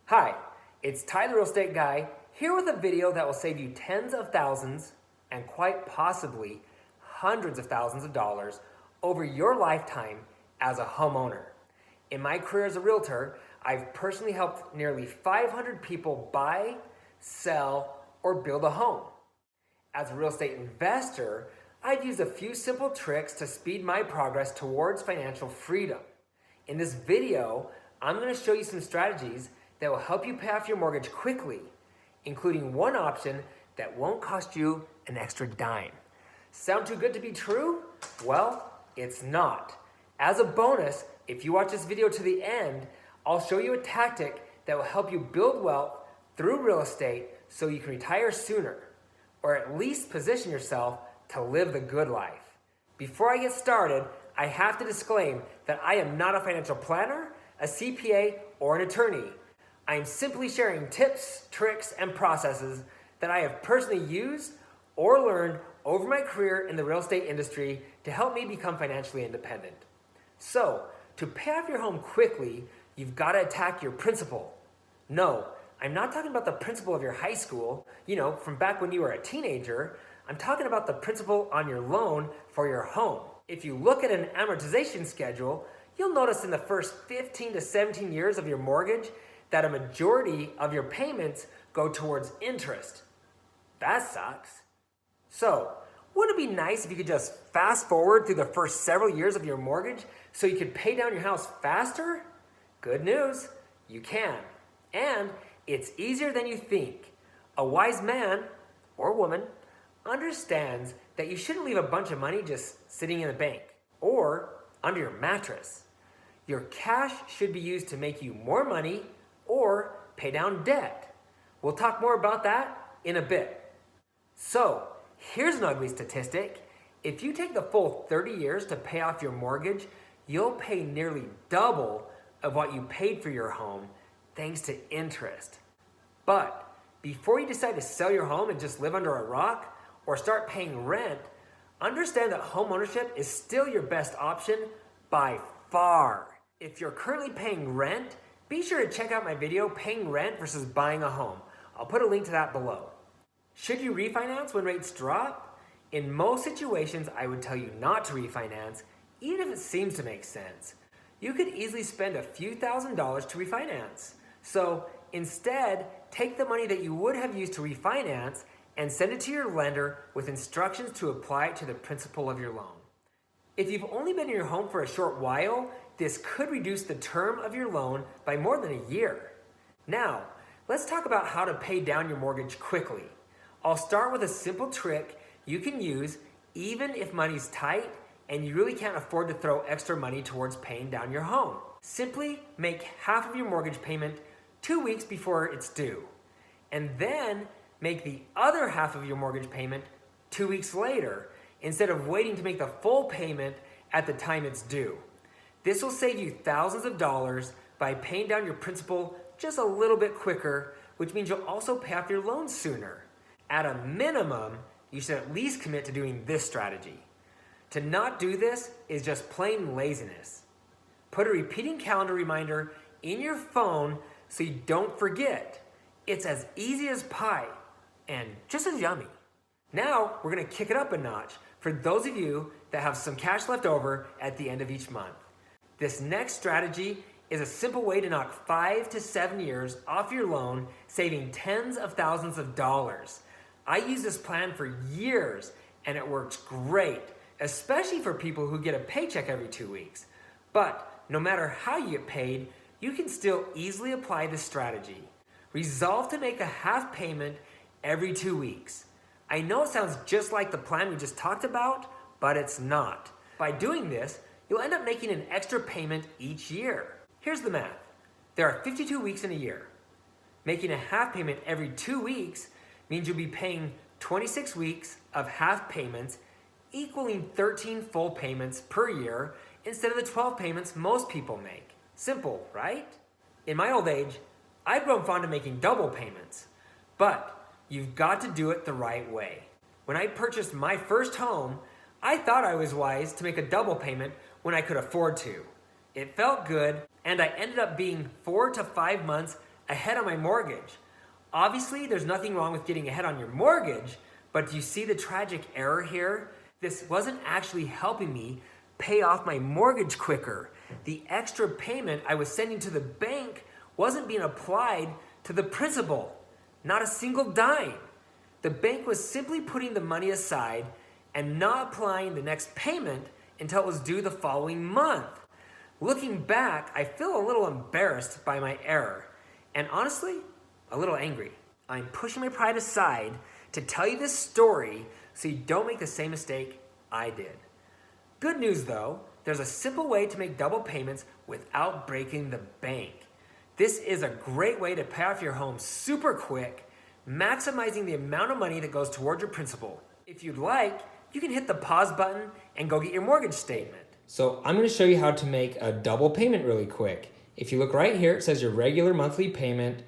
Hi, it's Ty the Real Estate Guy here with a video that will save you tens of thousands and quite possibly hundreds of thousands of dollars over your lifetime as a homeowner. In my career as a realtor, I've personally helped nearly 500 people buy, sell, or build a home. As a real estate investor, I've used a few simple tricks to speed my progress towards financial freedom. In this video, I'm going to show you some strategies that will help you pay off your mortgage quickly, including one option that won't cost you an extra dime. Sound too good to be true? Well, it's not. As a bonus, if you watch this video to the end, I'll show you a tactic that will help you build wealth through real estate so you can retire sooner, or at least position yourself to live the good life. Before I get started, I have to disclaim that I am not a financial planner, a CPA, or an attorney. I am simply sharing tips, tricks, and processes that I have personally used or learned over my career in the real estate industry to help me become financially independent. So, to pay off your home quickly, you've got to attack your principal. No, I'm not talking about the principal of your high school, from back when you were a teenager. I'm talking about the principal on your loan for your home. If you look at an amortization schedule, you'll notice in the first 15 to 17 years of your mortgage that a majority of your payments go towards interest. That sucks. So, wouldn't it be nice if you could just fast forward through the first several years of your mortgage so you could pay down your house faster? Good news, you can. And it's easier than you think. A wise man or woman understands that you shouldn't leave a bunch of money just sitting in the bank or under your mattress. Your cash should be used to make you more money or pay down debt. We'll talk more about that in a bit. So, here's an ugly statistic. If you take the full 30 years to pay off your mortgage, you'll pay nearly double of what you paid for your home thanks to interest. But before you decide to sell your home and just live under a rock or start paying rent, understand that homeownership is still your best option by far. If you're currently paying rent, be sure to check out my video, Paying Rent versus Buying a Home. I'll put a link to that below. Should you refinance when rates drop? In most situations, I would tell you not to refinance, even if it seems to make sense. You could easily spend a few $1,000s to refinance. So instead, take the money that you would have used to refinance and send it to your lender with instructions to apply it to the principal of your loan. If you've only been in your home for a short while, this could reduce the term of your loan by more than a year. Now, let's talk about how to pay down your mortgage quickly. I'll start with a simple trick you can use even if money's tight and you really can't afford to throw extra money towards paying down your home. Simply make half of your mortgage payment 2 weeks before it's due, and then make the other half of your mortgage payment 2 weeks later, instead of waiting to make the full payment at the time it's due. This will save you thousands of dollars by paying down your principal just a little bit quicker, which means you'll also pay off your loan sooner. At a minimum, you should at least commit to doing this strategy. To not do this is just plain laziness. Put a repeating calendar reminder in your phone so you don't forget. It's as easy as pie and just as yummy. Now, we're going to kick it up a notch for those of you that have some cash left over at the end of each month. This next strategy is a simple way to knock 5 to 7 years off your loan, saving tens of thousands of dollars. I use this plan for years and it works great, especially for people who get a paycheck every 2 weeks. But no matter how you get paid, you can still easily apply this strategy. Resolve to make a half payment every 2 weeks. I know it sounds just like the plan we just talked about, but it's not. By doing this, you'll end up making an extra payment each year. Here's the math. There are 52 weeks in a year. Making a half payment every 2 weeks means you'll be paying 26 weeks of half payments, equaling 13 full payments per year instead of the 12 payments most people make. Simple, right? In my old age, I've grown fond of making double payments, but you've got to do it the right way. When I purchased my first home, I thought I was wise to make a double payment when I could afford to. It felt good, and I ended up being 4 to 5 months ahead on my mortgage. Obviously, there's nothing wrong with getting ahead on your mortgage, but do you see the tragic error here? This wasn't actually helping me pay off my mortgage quicker. The extra payment I was sending to the bank wasn't being applied to the principal, not a single dime. The bank was simply putting the money aside and not applying the next payment until it was due the following month. Looking back, I feel a little embarrassed by my error, and honestly, a little angry. I'm pushing my pride aside to tell you this story so you don't make the same mistake I did. Good news though, there's a simple way to make double payments without breaking the bank. This is a great way to pay off your home super quick, maximizing the amount of money that goes towards your principal. If you'd like, you can hit the pause button and go get your mortgage statement. So I'm going to show you how to make a double payment really quick. If you look right here, it says your regular monthly payment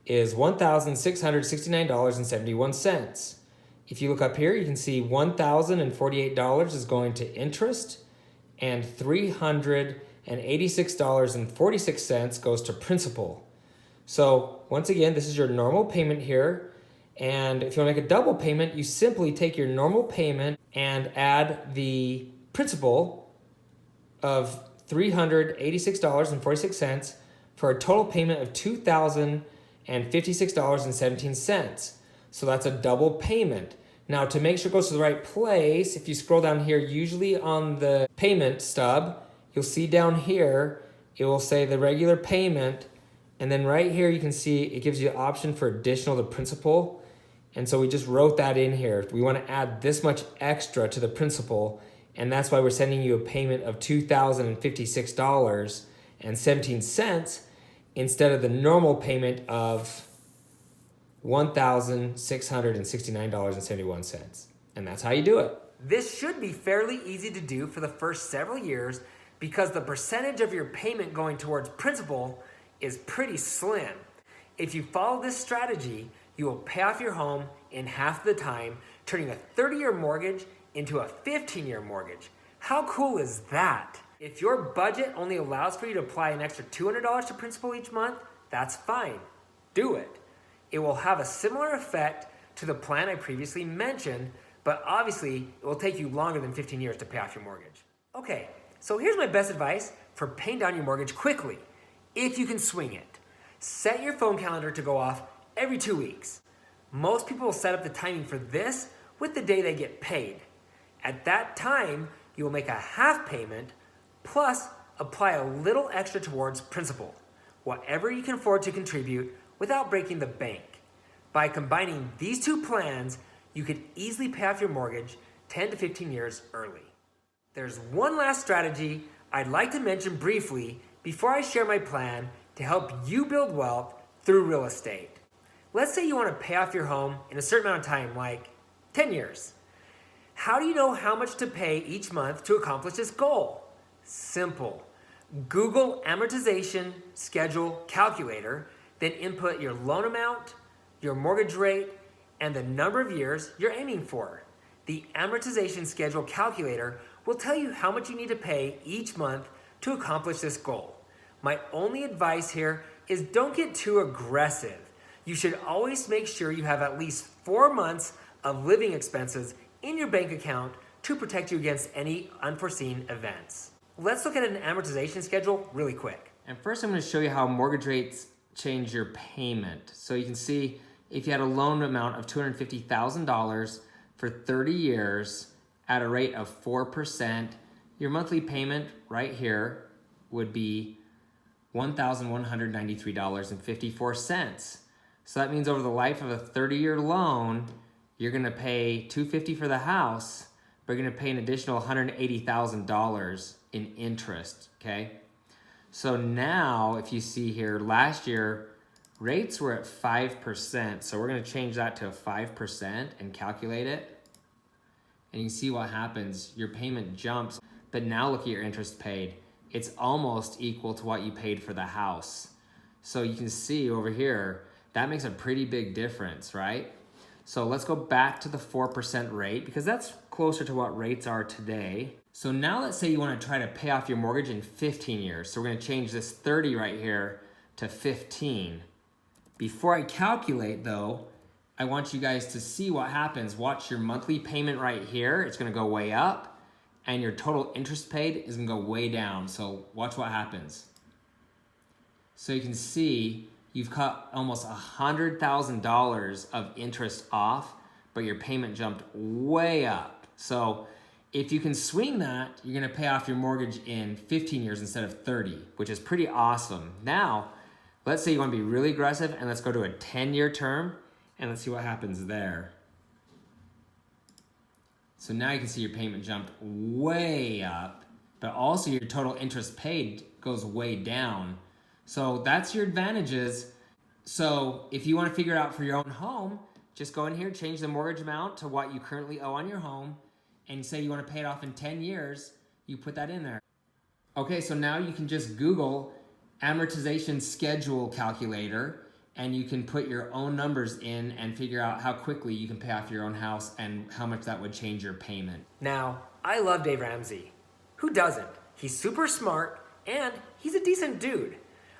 is $1,669.71. If you look up here, you can see $1,048 is going to interest and $386.46 goes to principal. So once again, this is your normal payment here. And if you want to make a double payment, you simply take your normal payment and add the principal of $386.46 for a total payment of $2,056.17. So that's a double payment. Now to make sure it goes to the right place, if you scroll down here, usually on the payment stub, you'll see down here, it will say the regular payment. And then right here, you can see it gives you an option for additional to principal. And so we just wrote that in here. We want to add this much extra to the principal. And that's why we're sending you a payment of $2,056.17 instead of the normal payment of $1,669.71. And that's how you do it. This should be fairly easy to do for the first several years because the percentage of your payment going towards principal is pretty slim. If you follow this strategy, you will pay off your home in half the time, turning a 30-year mortgage into a 15-year mortgage. How cool is that? If your budget only allows for you to apply an extra $200 to principal each month, that's fine. Do it. It will have a similar effect to the plan I previously mentioned, but obviously it will take you longer than 15 years to pay off your mortgage. Okay, so here's my best advice for paying down your mortgage quickly, if you can swing it. Set your phone calendar to go off every 2 weeks. Most people will set up the timing for this with the day they get paid. At that time, you will make a half payment plus apply a little extra towards principal, whatever you can afford to contribute without breaking the bank. By combining these two plans, you could easily pay off your mortgage 10 to 15 years early. There's one last strategy I'd like to mention briefly before I share my plan to help you build wealth through real estate. Let's say you want to pay off your home in a certain amount of time, like 10 years. How do you know how much to pay each month to accomplish this goal? Simple. Google amortization schedule calculator, then input your loan amount, your mortgage rate, and the number of years you're aiming for. The amortization schedule calculator will tell you how much you need to pay each month to accomplish this goal. My only advice here is don't get too aggressive. You should always make sure you have at least 4 months of living expenses in your bank account to protect you against any unforeseen events. Let's look at an amortization schedule really quick. And first I'm going to show you how mortgage rates change your payment. So you can see if you had a loan amount of $250,000 for 30 years at a rate of 4%, your monthly payment right here would be $1,193.54. So that means over the life of a 30-year loan, you're going to pay $250 for the house, but you're going to pay an additional $180,000 in interest, okay? So now, if you see here, last year, rates were at 5%. So we're going to change that to 5% and calculate it. And you can see what happens. Your payment jumps, but now look at your interest paid. It's almost equal to what you paid for the house. So you can see over here, that makes a pretty big difference, right? So let's go back to the 4% rate because that's closer to what rates are today. So now let's say you want to try to pay off your mortgage in 15 years. So we're going to change this 30 right here to 15. Before I calculate though, I want you guys to see what happens. Watch your monthly payment right here. It's gonna go way up, and your total interest paid is gonna go way down. So watch what happens. So you can see you've cut almost $100,000 of interest off, but your payment jumped way up. So if you can swing that, you're gonna pay off your mortgage in 15 years instead of 30, which is pretty awesome. Now, let's say you wanna be really aggressive, and let's go to a 10-year term, and let's see what happens there. So now you can see your payment jumped way up, but also your total interest paid goes way down. So that's your advantages. So if you want to figure it out for your own home, just go in here, change the mortgage amount to what you currently owe on your home, and you say you want to pay it off in 10 years, you put that in there. Okay, so now you can just Google amortization schedule calculator, and you can put your own numbers in and figure out how quickly you can pay off your own house and how much that would change your payment. Now, I love Dave Ramsey. Who doesn't? He's super smart and he's a decent dude.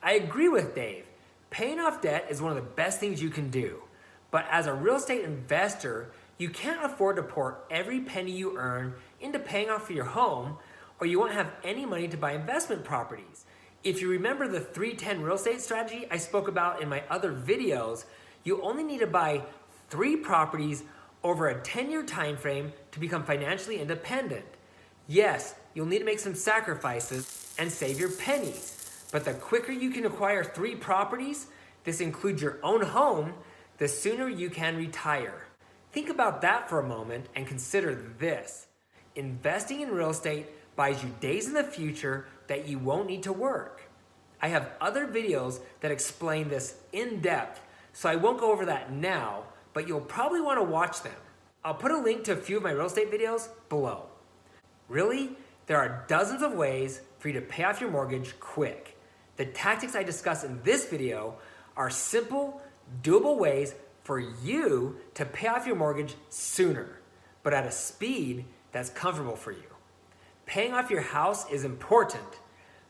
I agree with Dave. Paying off debt is one of the best things you can do. But as a real estate investor, you can't afford to pour every penny you earn into paying off for your home, or you won't have any money to buy investment properties. If you remember the 3-10 real estate strategy I spoke about in my other videos, you only need to buy 3 properties over a 10-year time frame to become financially independent. Yes, you'll need to make some sacrifices and save your pennies, but the quicker you can acquire 3 properties, this includes your own home, the sooner you can retire. Think about that for a moment and consider this. Investing in real estate buys you days in the future that you won't need to work. I have other videos that explain this in depth, so I won't go over that now, but you'll probably want to watch them. I'll put a link to a few of my real estate videos below. Really, there are dozens of ways for you to pay off your mortgage quick. The tactics I discuss in this video are simple, doable ways for you to pay off your mortgage sooner, but at a speed that's comfortable for you. Paying off your house is important,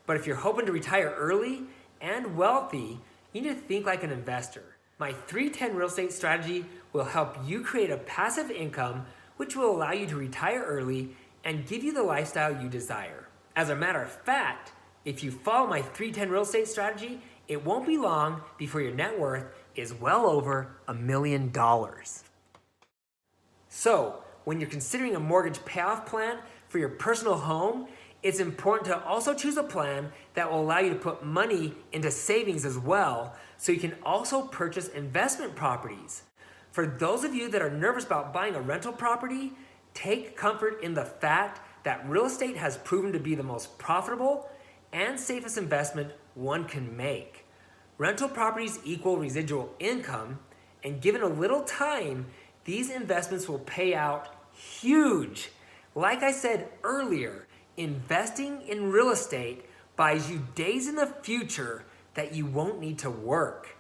but if you're hoping to retire early and wealthy, you need to think like an investor. My 3-10 real estate strategy will help you create a passive income which will allow you to retire early and give you the lifestyle you desire. As a matter of fact, if you follow my 3-10 real estate strategy, it won't be long before your net worth is well over $1 million. So, when you're considering a mortgage payoff plan for your personal home, it's important to also choose a plan that will allow you to put money into savings as well, so you can also purchase investment properties. For those of you that are nervous about buying a rental property, take comfort in the fact that real estate has proven to be the most profitable and safest investment one can make. Rental properties equal residual income, and given a little time, these investments will pay out huge. Like I said earlier, investing in real estate buys you days in the future that you won't need to work.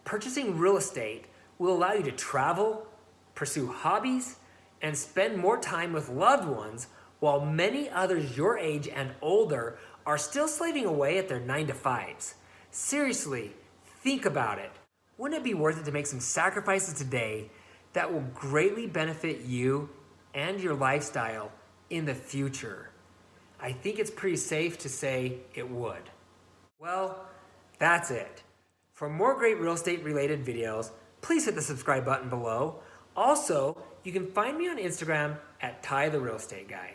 Purchasing real estate will allow you to travel, pursue hobbies, and spend more time with loved ones, while many others your age and older are still slaving away at their 9-to-5s. Seriously, think about it. Wouldn't it be worth it to make some sacrifices today that will greatly benefit you and your lifestyle in the future? I think it's pretty safe to say it would. Well, that's it. For more great real estate related videos, please hit the subscribe button below. Also, you can find me on Instagram at Ty the Real Estate Guy.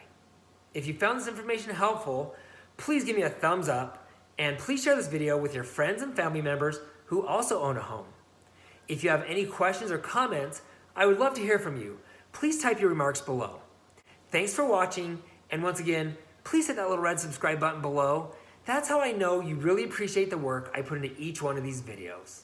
If you found this information helpful, please give me a thumbs up, and please share this video with your friends and family members who also own a home. If you have any questions or comments, I would love to hear from you. Please type your remarks below. Thanks for watching, and once again, please hit that little red subscribe button below. That's how I know you really appreciate the work I put into each one of these videos.